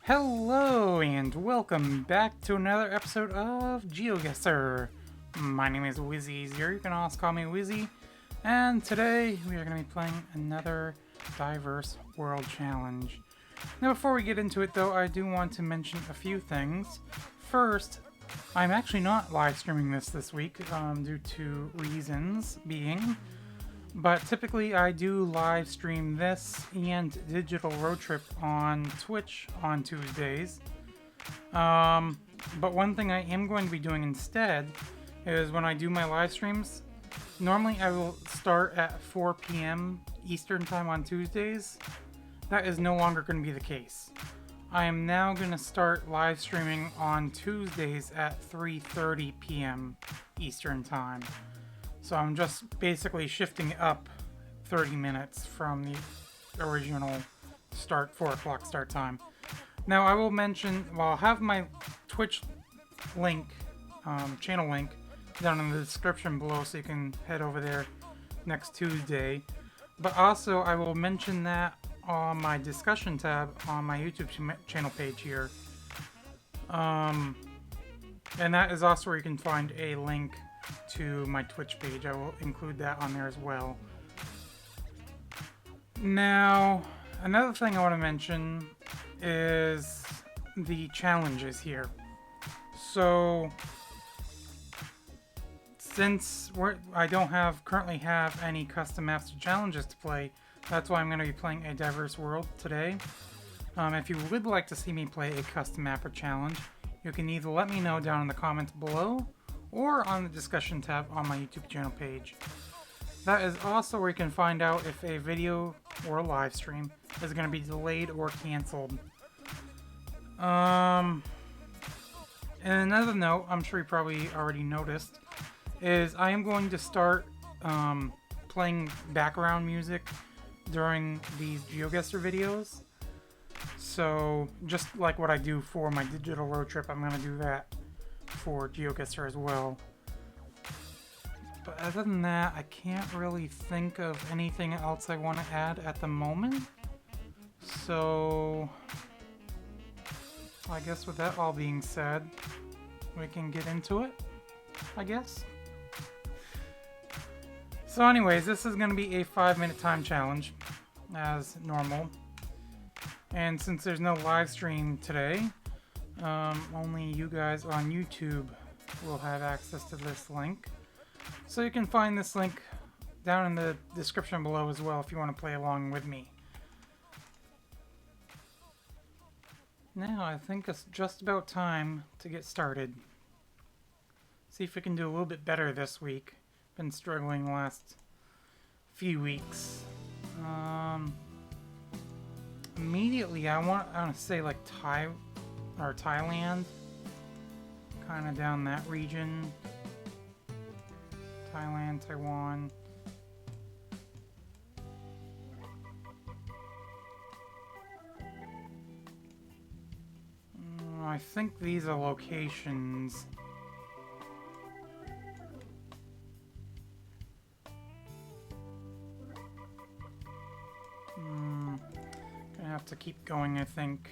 Hello and welcome back to another episode of GeoGuessr. My name is Wizzy here. You can also call me Wizzy. And today we are going to be playing another diverse world challenge. Now before we get into it though, I do want to mention a few things. First, I'm actually not live streaming this week due to reasons being. But typically I do live stream this and Digital Road Trip on Twitch on Tuesdays. But one thing I am going to be doing instead is when I do my live streams, normally I will start at 4 p.m. Eastern Time on Tuesdays. That is no longer going to be the case. I am now going to start live streaming on Tuesdays at 3:30 p.m. Eastern Time. So I'm just basically shifting up 30 minutes from the original 4 o'clock start time. Now I will mention, well, I'll have my Twitch link, channel link, down in the description below so you can head over there next Tuesday. But also I will mention that on my discussion tab on my YouTube channel page here. And that is also where you can find a link to my Twitch page. I will include that on there as well. Now, another thing I want to mention is the challenges here. So, since I don't currently have any custom master challenges to play, that's why I'm going to be playing a diverse world today. If you would like to see me play a custom map or challenge, you can either let me know down in the comments below or on the discussion tab on my YouTube channel page. That is also where you can find out if a video or a live stream is going to be delayed or canceled. And another note, I'm sure you probably already noticed, is I am going to start playing background music during these GeoGuessr videos. So just like what I do for my digital road trip, I'm going to do that for GeoGuessr as well. But other than that, I can't really think of anything else I want to add at the moment. So I guess with that all being said, we can get into it, I guess. So anyways, this is going to be a 5-minute time challenge, as normal. And since there's no live stream today, only you guys on YouTube will have access to this link. So you can find this link down in the description below as well if you want to play along with me. Now I think it's just about time to get started. See if we can do a little bit better this week. Been struggling the last few weeks. Immediately I want to say like Thailand, kind of down that region. Thailand, Taiwan. I think these are locations. Gonna have to keep going, I think.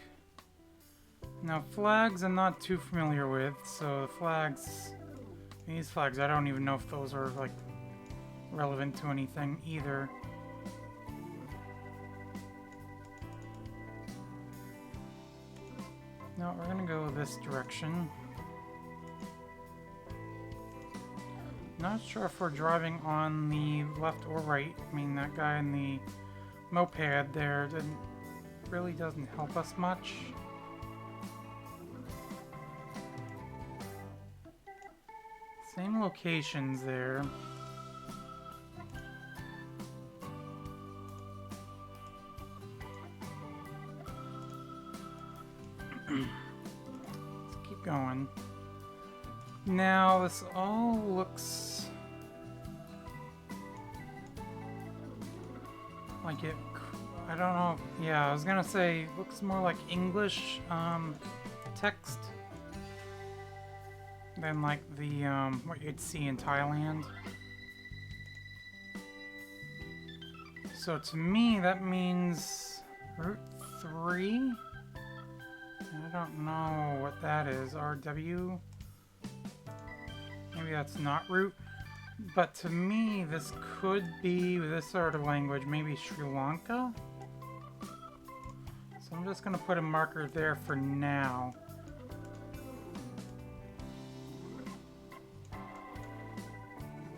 Now, flags I'm not too familiar with, so the flags, these flags, I don't even know if those are, like, relevant to anything either. No, we're gonna go this direction. Not sure if we're driving on the left or right. I mean, that guy in the moped there really doesn't help us much. Same locations there. Let's keep going. Now this all looks like it, I don't know, yeah, I was gonna say, looks more like English text than like the what you'd see in Thailand. So to me that means Route 3? I don't know what that is. RW? Maybe that's not root. But to me, this could be, with this sort of language, maybe Sri Lanka? So I'm just going to put a marker there for now.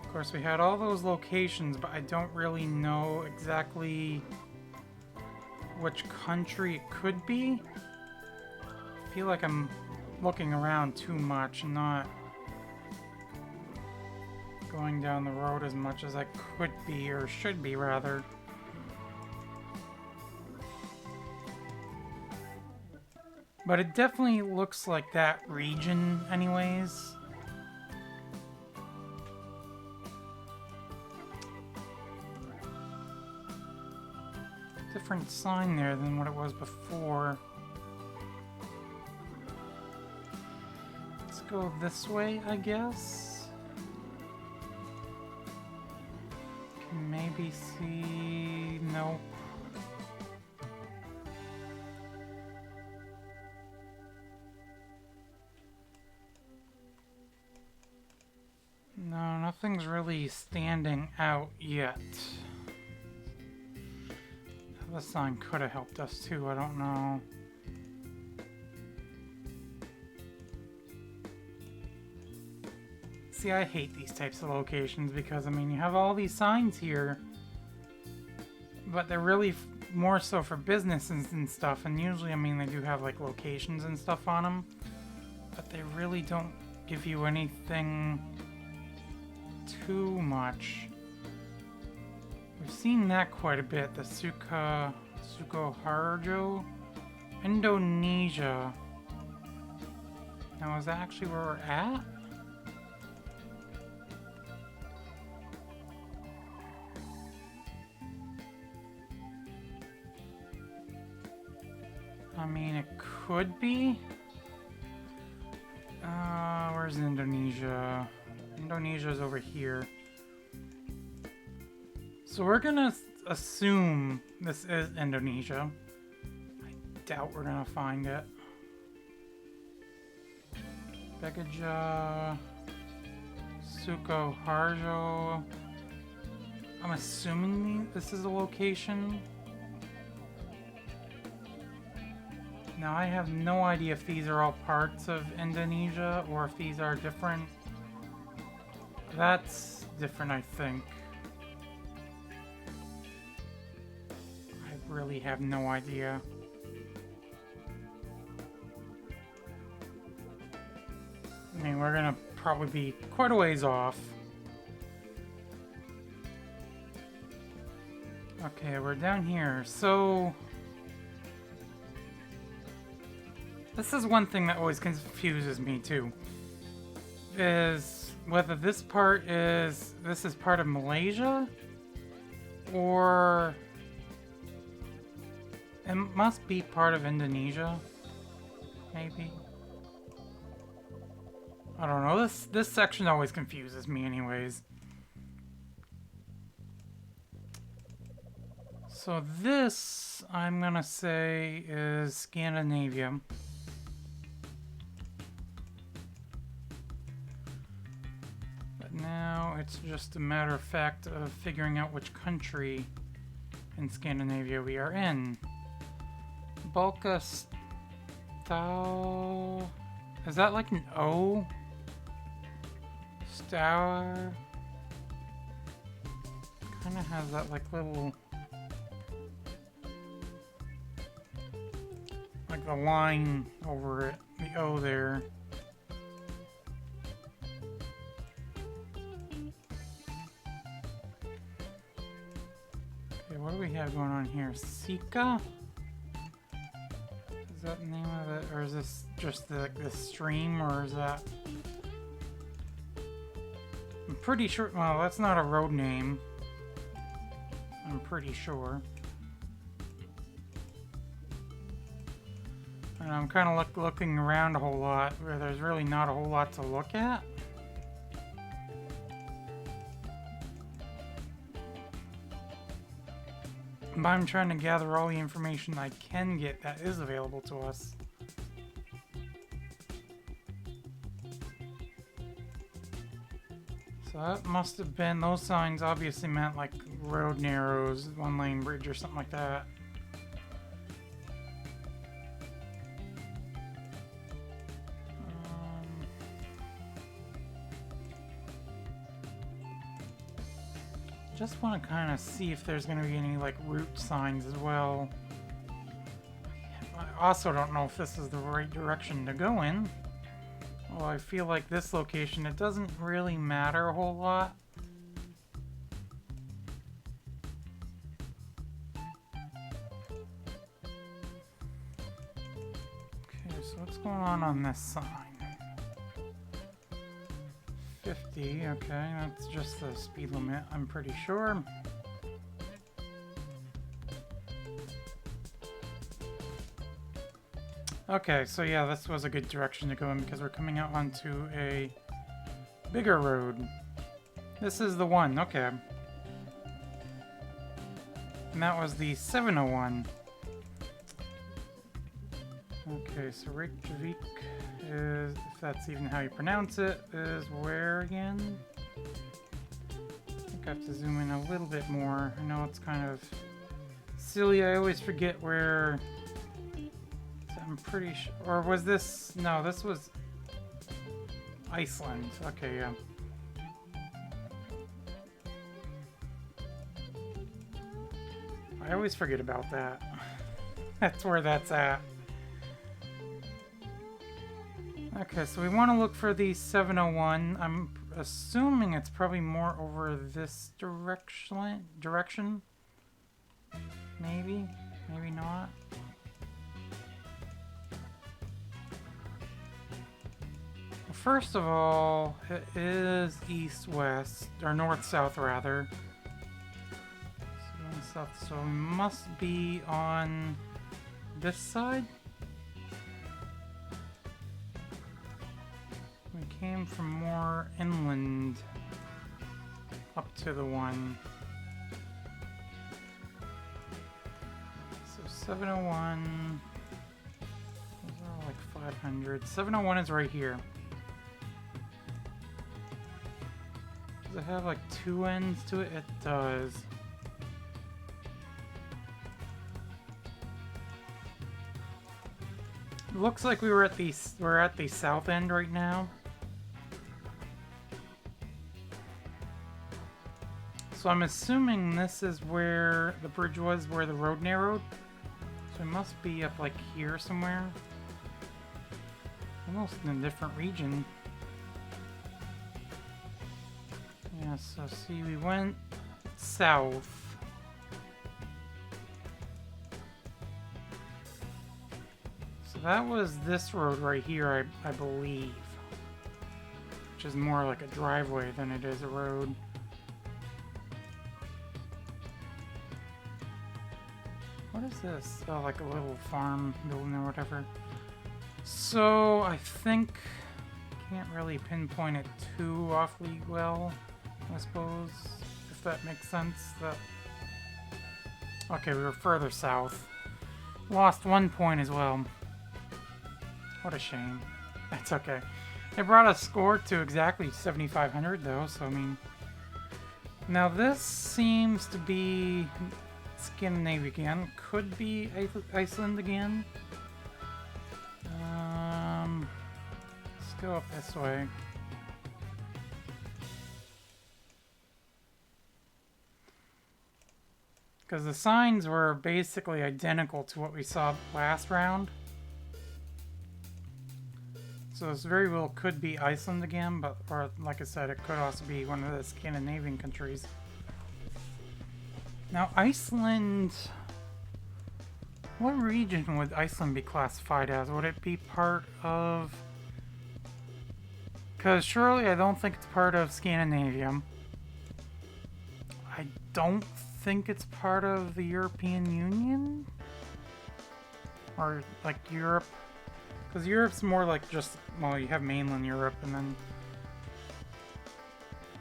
Of course, we had all those locations, but I don't really know exactly which country it could be. I feel like I'm looking around too much and not going down the road as much as I could be, or should be rather. But it definitely looks like that region anyways. Different sign there than what it was before. Let's go this way, I guess. Can maybe see... Nope. No, nothing's really standing out yet. The sign could have helped us too, I don't know. See, I hate these types of locations because, I mean, you have all these signs here, but they're really more so for businesses and stuff, and usually, I mean, they do have, like, locations and stuff on them, but they really don't give you anything too much. We've seen that quite a bit, the Sukoharjo, Indonesia. Now, is that actually where we're at? I mean, it could be. Where's Indonesia? Indonesia's over here. So we're gonna assume this is Indonesia. I doubt we're gonna find it. Begaja, Sukoharjo. I'm assuming this is a location. Now I have no idea if these are all parts of Indonesia or if these are different. That's different, I think. I really have no idea. I mean, we're gonna probably be quite a ways off. Okay, we're down here. So this is one thing that always confuses me too, is whether this is part of Malaysia, or it must be part of Indonesia, maybe. I don't know, this section always confuses me anyways. So this, I'm gonna say, is Scandinavia. But now it's just a matter of fact of figuring out which country in Scandinavia we are in. Balkastau... Is that like an O? Stour? Kinda has that like little... like the line over it, the O there. Okay, what do we have going on here? Sika? Is that the name of it? Or is this just the stream, or is that... I'm pretty sure... Well, that's not a road name. I'm pretty sure. And I'm kind of looking around a whole lot, where there's really not a whole lot to look at. But I'm trying to gather all the information I can get that is available to us. That must have been, those signs obviously meant like road narrows, one-lane bridge or something like that. Just want to kind of see if there's going to be any like route signs as well. I also don't know if this is the right direction to go in. Well, I feel like this location, it doesn't really matter a whole lot. Okay, so what's going on this sign? 50, okay, that's just the speed limit, I'm pretty sure. Okay, so yeah, this was a good direction to go in because we're coming out onto a bigger road. This is the one, okay. And that was the 701. Okay, so Reykjavik is, if that's even how you pronounce it, is where again? I think I have to zoom in a little bit more. I know it's kind of silly, I always forget where... I'm pretty sure, or was this, no, this was Iceland. Okay, yeah. I always forget about that. That's where that's at. Okay, so we want to look for the 701. I'm assuming it's probably more over this direction. Maybe, maybe not. First of all, it is east-west, or north-south rather. South, so we must be on this side. We came from more inland up to the one. So 701, those are like 500. 701 is right here. Does it have like two ends to it? It does. It looks like we're at the south end right now. So I'm assuming this is where the bridge was, where the road narrowed. So it must be up like here somewhere. Almost in a different region. Yeah, so see, we went south. So that was this road right here, I believe. Which is more like a driveway than it is a road. What is this? Oh, like a little farm building or whatever. So, I think... Can't really pinpoint it too awfully well, I suppose, if that makes sense. Okay, we were further south. Lost 1 point as well. What a shame. That's okay. It brought a score to exactly 7,500 though, so I mean... Now this seems to be Scandinavia again. Could be Iceland again. Let's go up this way. Because the signs were basically identical to what we saw last round. So this very well could be Iceland again, but, or like I said, it could also be one of the Scandinavian countries. Now Iceland, what region would Iceland be classified as? Would it be part of, because surely I don't think it's part of Scandinavia. I don't think it's part of the European Union? Or like Europe? Because Europe's more like just, well, you have mainland Europe and then...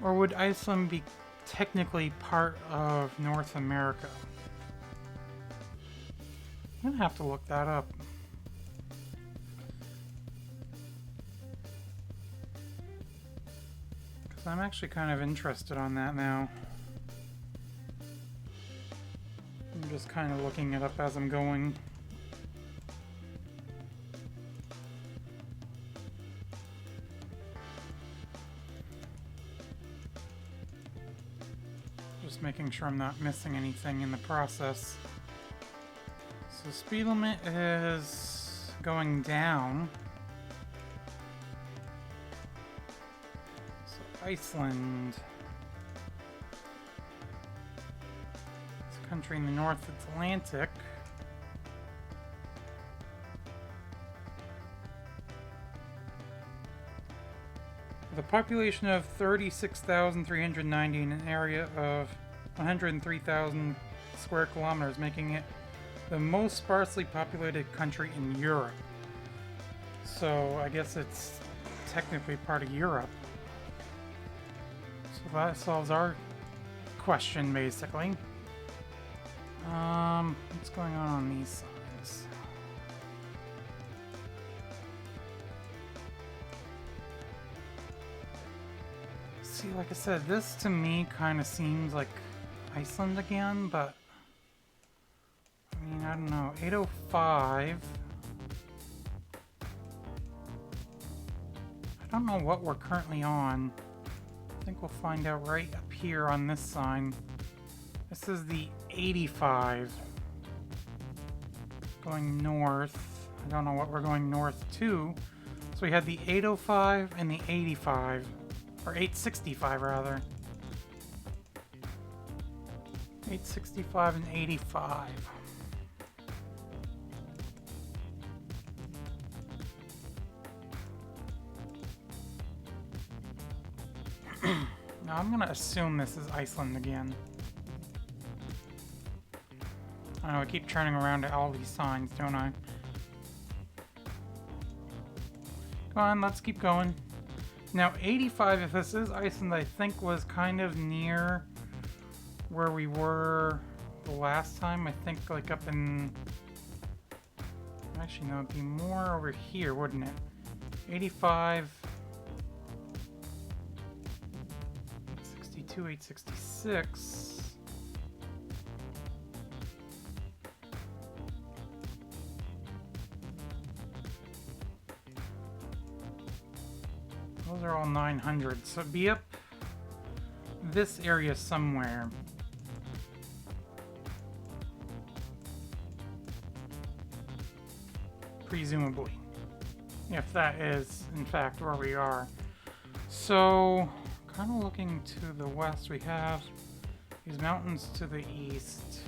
Or would Iceland be technically part of North America? I'm gonna have to look that up. Because So I'm actually kind of interested on that now. I'm just kind of looking it up as I'm going. Just making sure I'm not missing anything in the process. So speed limit is going down. So Iceland. It's a country in the North Atlantic. With a population of 36,390 in an area of 103,000 square kilometers, making it the most sparsely populated country in Europe. So I guess it's technically part of Europe. So that solves our question, basically. What's going on these sides? See, like I said, this to me kind of seems like Iceland again, but I mean, I don't know. 805. I don't know what we're currently on. I think we'll find out right up here on this sign. This is the 85. Going north. I don't know what we're going north to. So we had the 805 and the 85. Or 865 rather. 865 and 85. Now I'm gonna assume this is Iceland again. I know I keep turning around to all these signs, don't I? Come on, let's keep going. Now 85, if this is Iceland, I think was kind of near where we were the last time. I think like up in... Actually, no, it'd be more over here, wouldn't it? 85... 862, 866... Those are all 900, so it'd be up this area somewhere. Presumably. If that is, in fact, where we are. So, kind of looking to the west, we have these mountains to the east.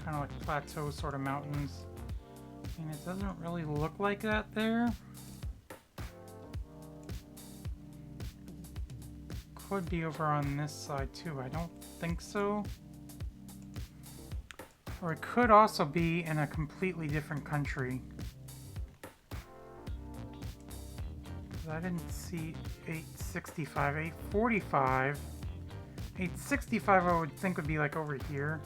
Kind of like plateau sort of mountains. And it doesn't really look like that there. Could be over on this side too. I don't think so. Or it could also be in a completely different country. I didn't see 865, 845. 865 I would think would be like over here.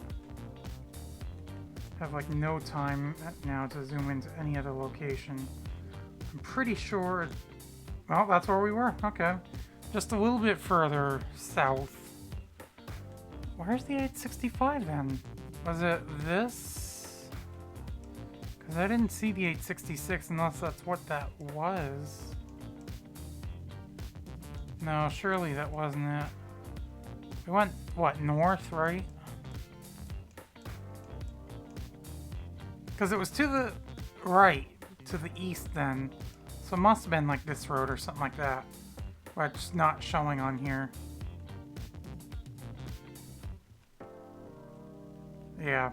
Have like no time now to zoom into any other location. I'm pretty sure... Well, that's where we were. Okay. Just a little bit further south. Where's the 865 then? Was it this? Because I didn't see the 866 unless that's what that was. No, surely that wasn't it. We went, what, north, right? Because it was to the right, to the east then. So it must have been like this road or something like that. But it's not showing on here. Yeah,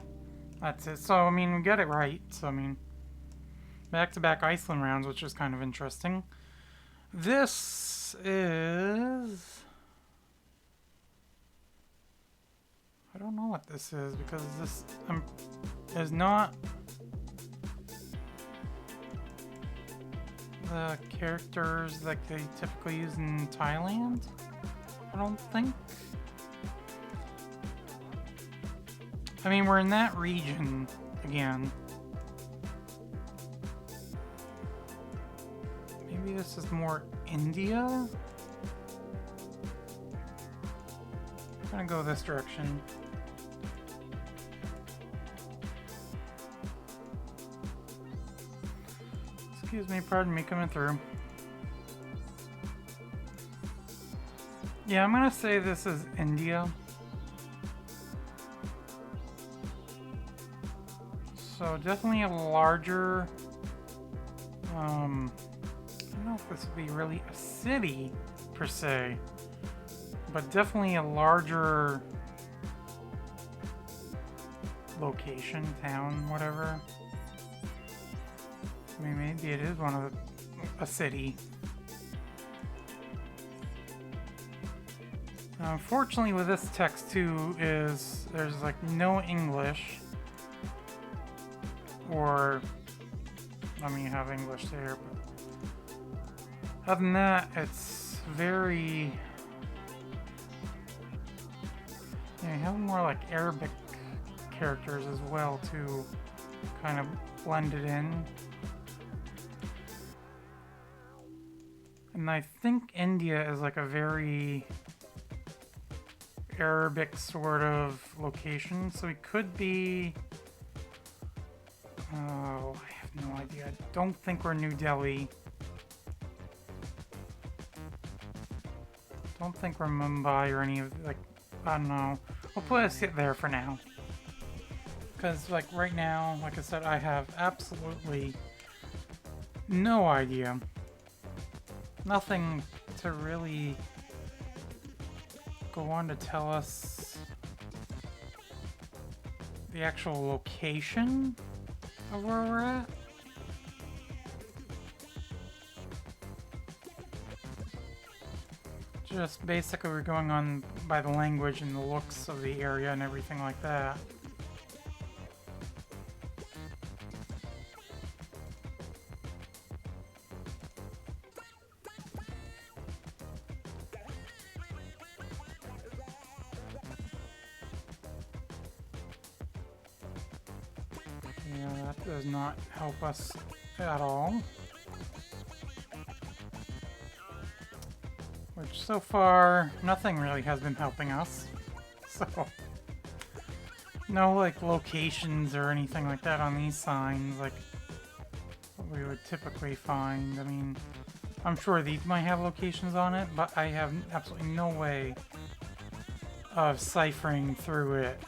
that's it. So, I mean, we got it right. So, I mean, back-to-back Iceland rounds, which is kind of interesting. This is... I don't know what this is, because this is not the characters like they typically use in Thailand, I don't think. I mean, we're in that region again. Maybe this is more India? gonna go this direction. Excuse me, pardon me, coming through. Yeah, I'm gonna say this is India. So definitely a larger, I don't know if this would be really a city per se, but definitely a larger location, town, whatever. I mean, maybe it is a city. Unfortunately, with this text too, is there's like no English, or I mean, you have English there, but other than that, it's very. Yeah, you have more like Arabic characters as well to kind of blend it in. And I think India is like a very Arabic sort of location, so it could be. Oh, I have no idea. I don't think we're New Delhi. Don't think we're Mumbai or any of like. I don't know. We'll put a sit there for now. Because like right now, like I said, I have absolutely no idea. Nothing to really go on to tell us the actual location of where we're at. Just basically we're going on by the language and the looks of the area and everything like that. Yeah, that does not help us at all. Which so far, nothing really has been helping us. So, no like locations or anything like that on these signs like what we would typically find. I mean, I'm sure these might have locations on it, but I have absolutely no way of ciphering through it.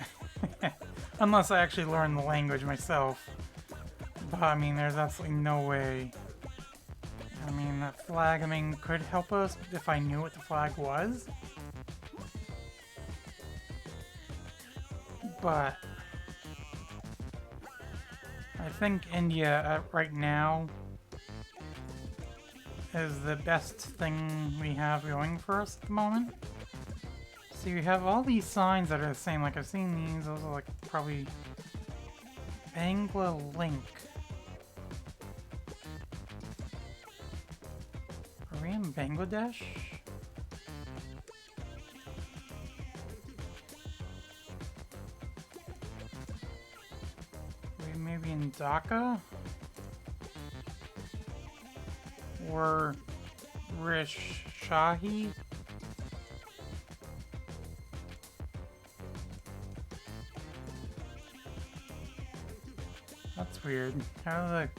Unless I actually learn the language myself. But I mean, there's absolutely no way. I mean, that flag, I mean, could help us if I knew what the flag was. But I think India right now is the best thing we have going for us at the moment. See, we have all these signs that are the same. Like, I've seen these. Those are like probably Bangla Link. Are we in Bangladesh? Are we maybe in Dhaka? Or Rishshahi? That's weird. How does a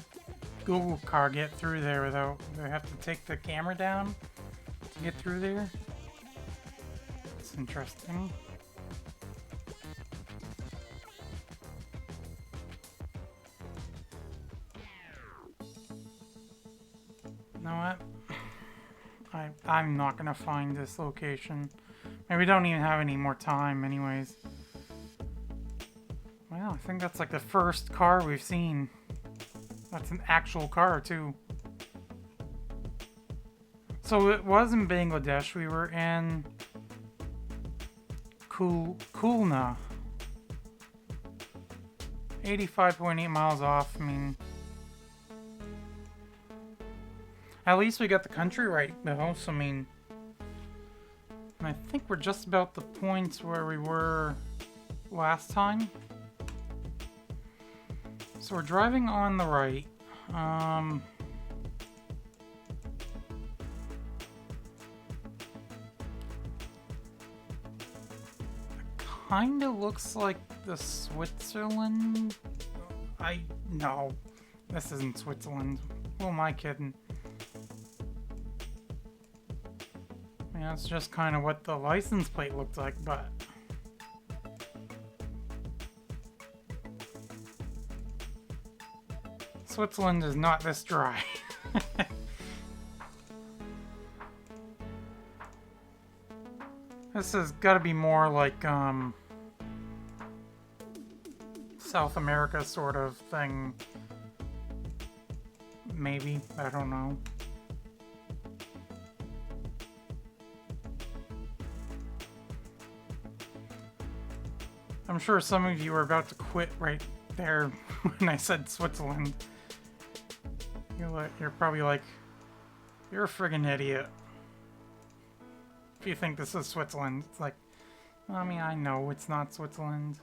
Google car get through there without... Do I have to take the camera down to get through there? That's interesting. You know what? I'm not gonna find this location. Maybe we don't even have any more time anyways. Well, I think that's like the first car we've seen. That's an actual car too. So it was in Bangladesh. We were in Khulna. 85.8 miles off. I mean, at least we got the country right though. So I mean, and I think we're just about the points where we were last time. So we're driving on the right. kinda looks like the Switzerland. No, this isn't Switzerland. Who am I kidding? Yeah, that's just kind of what the license plate looked like, but Switzerland is not this dry. This has got to be more like South America sort of thing. Maybe, I don't know. I'm sure some of you are about to quit right there when I said Switzerland. You're probably like, you're a friggin' idiot if you think this is Switzerland. It's like, I mean, I know it's not Switzerland.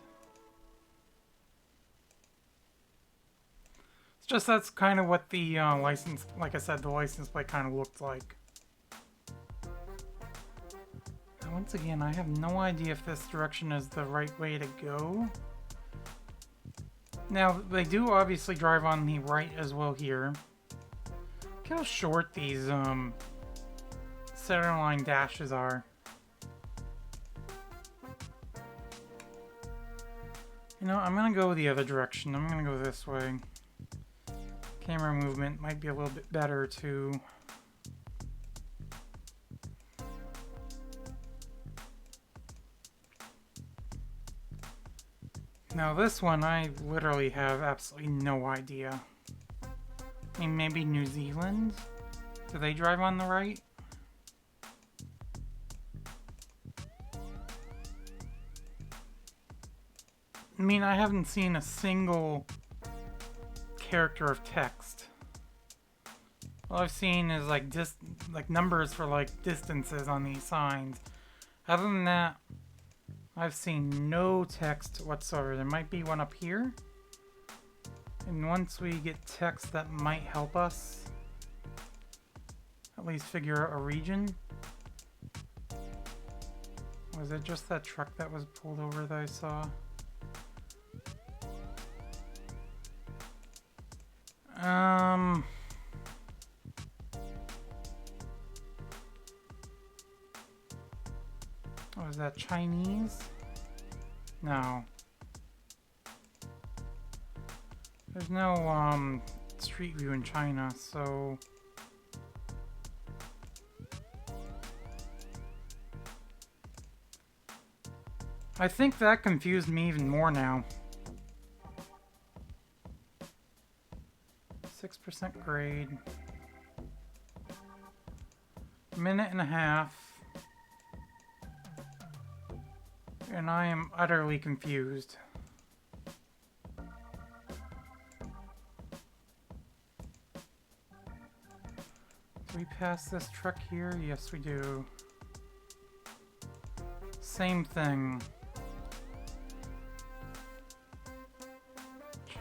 It's just that's kind of what the license, like I said, the license plate kind of looked like. Now, once again, I have no idea if this direction is the right way to go. Now, they do obviously drive on the right as well here. Look how short these center line dashes are. You know, I'm gonna go the other direction. I'm gonna go this way. Camera movement might be a little bit better too. Now this one, I literally have absolutely no idea. I mean, maybe New Zealand? Do they drive on the right? I mean, I haven't seen a single character of text. All I've seen is like numbers for like distances on these signs. Other than that, I've seen no text whatsoever. There might be one up here. And once we get text, that might help us at least figure out a region. Was it just that truck that was pulled over that I saw? Was that Chinese? No. There's no street view in China, so I think that confused me even more now. 6% grade. Minute and a half. And I am utterly confused. Do we pass this truck here? Yes, we do. Same thing.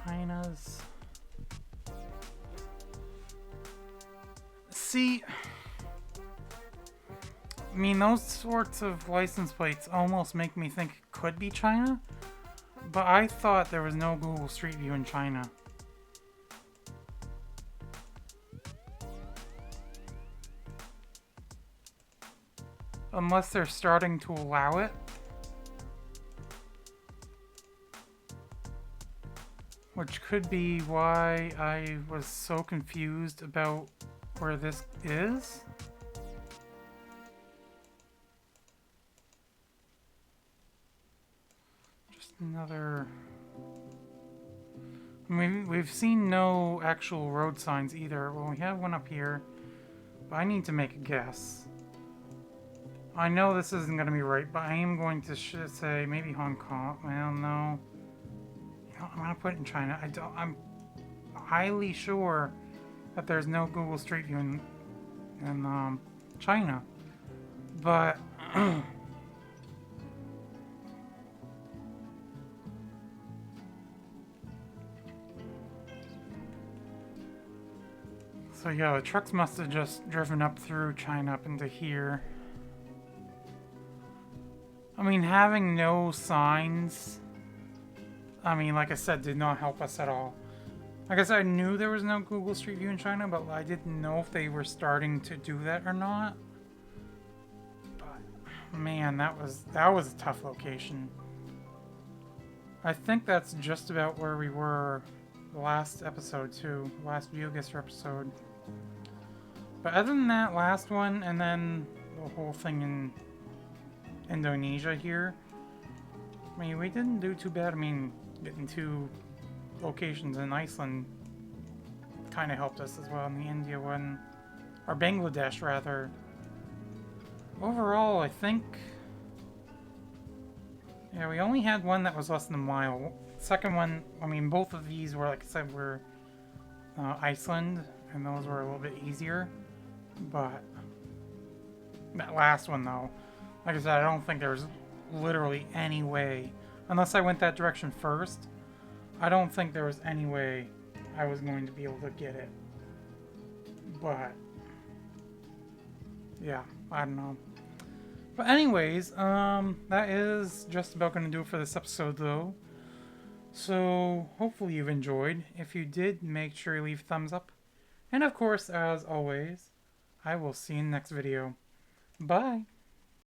China's. See, I mean, those sorts of license plates almost make me think it could be China, but I thought there was no Google Street View in China. Unless they're starting to allow it. Which could be why I was so confused about where this is. Just another... I mean, we've seen no actual road signs either. Well, we have one up here, but I need to make a guess. I know this isn't going to be right, but I am going to say maybe Hong Kong. Well, no. You know, I'm going to put it in China. I'm highly sure that there's no Google Street View in China. But so yeah, the trucks must have just driven up through China up into here. I mean, having no signs, I mean, like I said, did not help us at all. I guess I knew there was no Google Street View in China, but I didn't know if they were starting to do that or not. But man, that was a tough location. I think that's just about where we were the last episode too, last GeoGuessr episode. But other than that last one, and then the whole thing in Indonesia here, I mean, we didn't do too bad. I mean, getting 2 locations in Iceland kind of helped us as well. In the India one, or Bangladesh rather. Overall, I think, yeah, we only had one that was less than a mile. Second one, I mean, both of these were, like I said, were Iceland, and those were a little bit easier. But that last one, though, like I said, I don't think there was literally any way, unless I went that direction first, I don't think there was any way I was going to be able to get it. But yeah, I don't know. But anyways, that is just about going to do it for this episode, though. So hopefully you've enjoyed. If you did, make sure you leave a thumbs up. And of course, as always, I will see you in the next video. Bye!